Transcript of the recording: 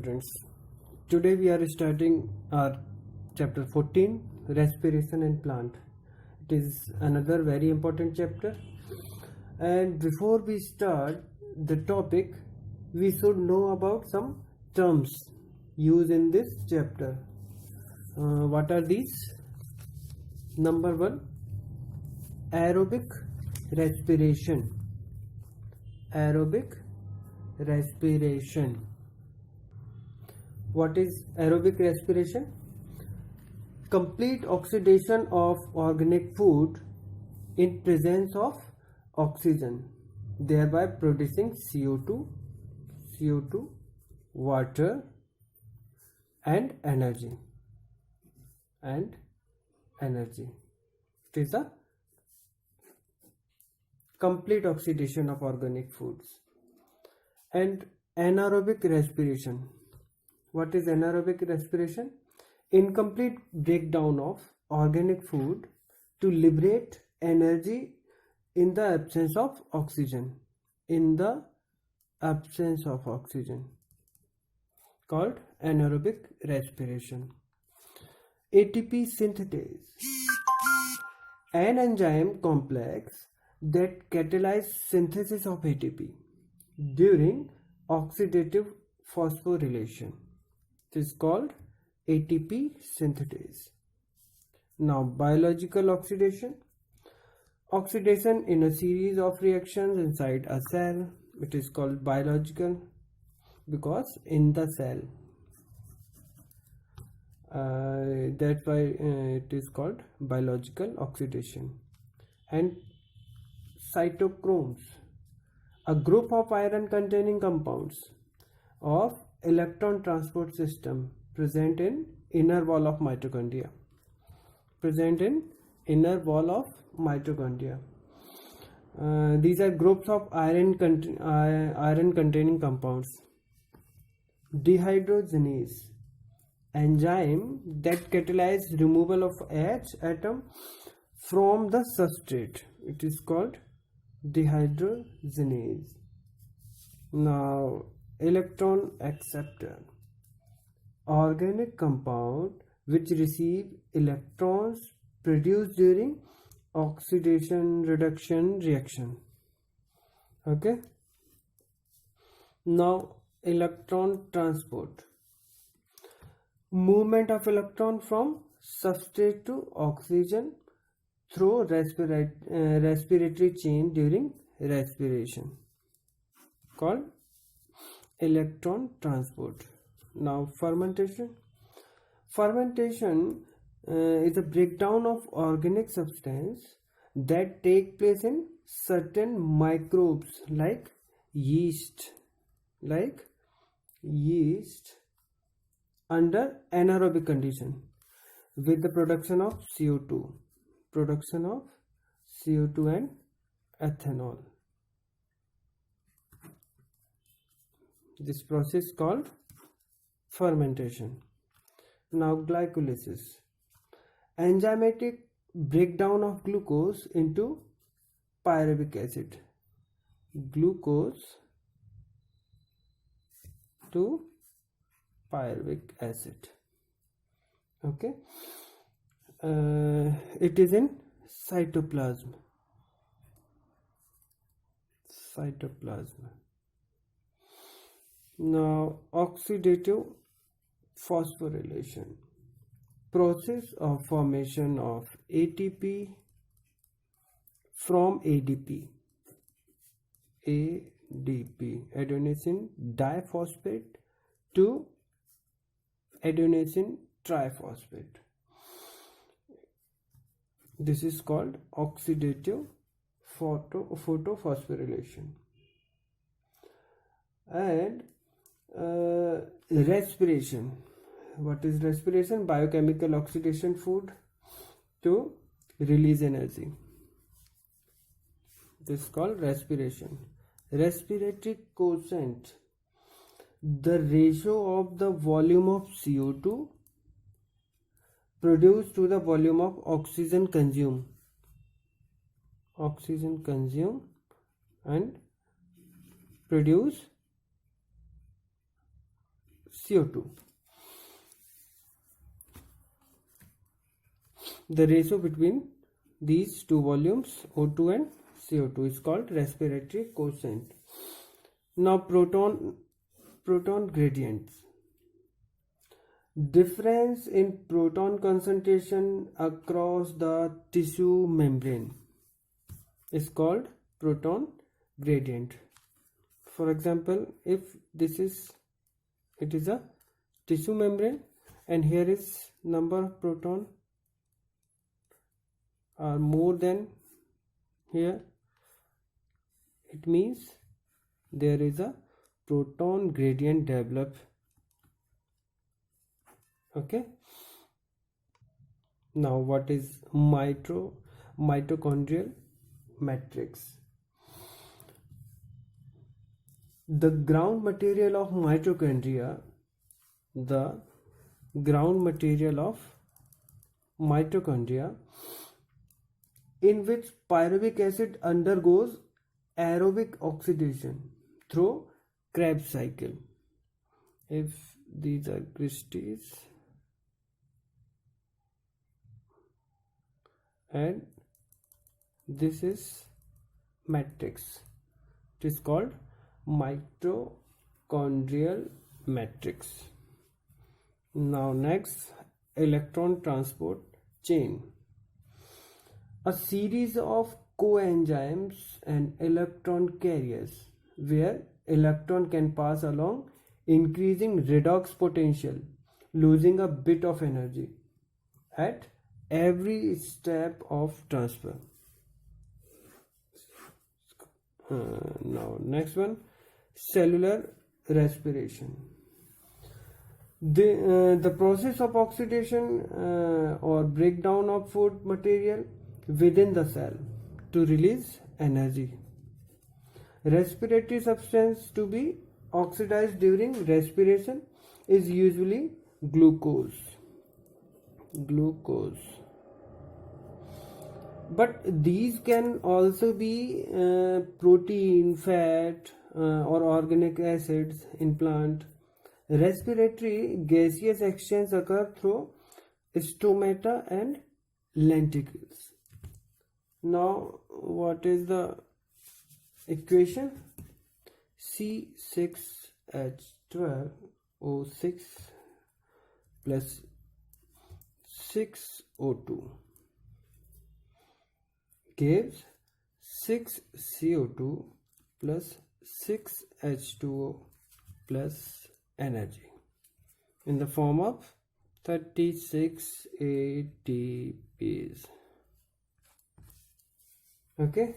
students. Today we are starting our chapter 14, Respiration and Plant. It is another very important chapter, and before we start the topic we should know about some terms used in this chapter. What are these? Number 1, aerobic respiration. Aerobic respiration. What is aerobic respiration? Complete oxidation of organic food in presence of oxygen, thereby producing CO2, water and energy. It is a complete oxidation of organic foods. And anaerobic respiration. What is anaerobic respiration? Incomplete breakdown of organic food to liberate energy in the absence of oxygen. Called anaerobic respiration. ATP synthase. An enzyme complex that catalyzes synthesis of ATP during oxidative phosphorylation. It is called ATP synthase. Now, biological oxidation. Oxidation in a series of reactions inside a cell. It is called biological because in the cell. That's why it is called biological oxidation. And cytochromes, a group of iron containing compounds of electron transport system present in inner wall of mitochondria. These are groups of iron containing compounds. Dehydrogenase, enzyme that catalyzes removal of H atom from the substrate. It is called dehydrogenase. Now, electron acceptor, organic compound which receive electrons produced during oxidation reduction reaction. Okay. Now, electron transport, movement of electron from substrate to oxygen through respiratory chain during respiration, called electron transport. Now, fermentation is a breakdown of organic substance that take place in certain microbes like yeast under anaerobic condition with the production of CO2 and ethanol. This process called fermentation. Now, glycolysis, enzymatic breakdown of glucose into pyruvic acid. Okay. It is in cytoplasm. Now, oxidative phosphorylation, process of formation of ATP from ADP, adenosine diphosphate, to adenosine triphosphate. This is called oxidative photophosphorylation. And respiration. What is respiration? Biochemical oxidation food to release energy. This is called respiration. Respiratory quotient, the ratio of the volume of CO2 produced to the volume of oxygen consumed and produce CO2. The ratio between these two volumes, O2 and CO2, is called respiratory quotient. Now proton gradients. Difference in proton concentration across the tissue membrane is called proton gradient. For example, if it is a tissue membrane and here is number of proton are more than here, it means there is a proton gradient developed. Okay. Now what is mitochondrial matrix? The ground material of mitochondria, in which pyruvic acid undergoes aerobic oxidation through Krebs cycle. If these are crystals and this is matrix, it is called mitochondrial matrix. Now next, electron transport chain. A series of coenzymes and electron carriers where electron can pass along, increasing redox potential, losing a bit of energy at every step of transfer. Now next one, cellular respiration. The process of oxidation or breakdown of food material within the cell to release energy. Respiratory substance to be oxidized during respiration is usually glucose. But these can also be protein, fat, or organic acids in plant. Respiratory gaseous exchange occur through stomata and lenticles. Now what is the equation? C6H12O6 plus 6O2 gives 6CO2 plus 6H2O plus energy in the form of 36 ATPs. Okay.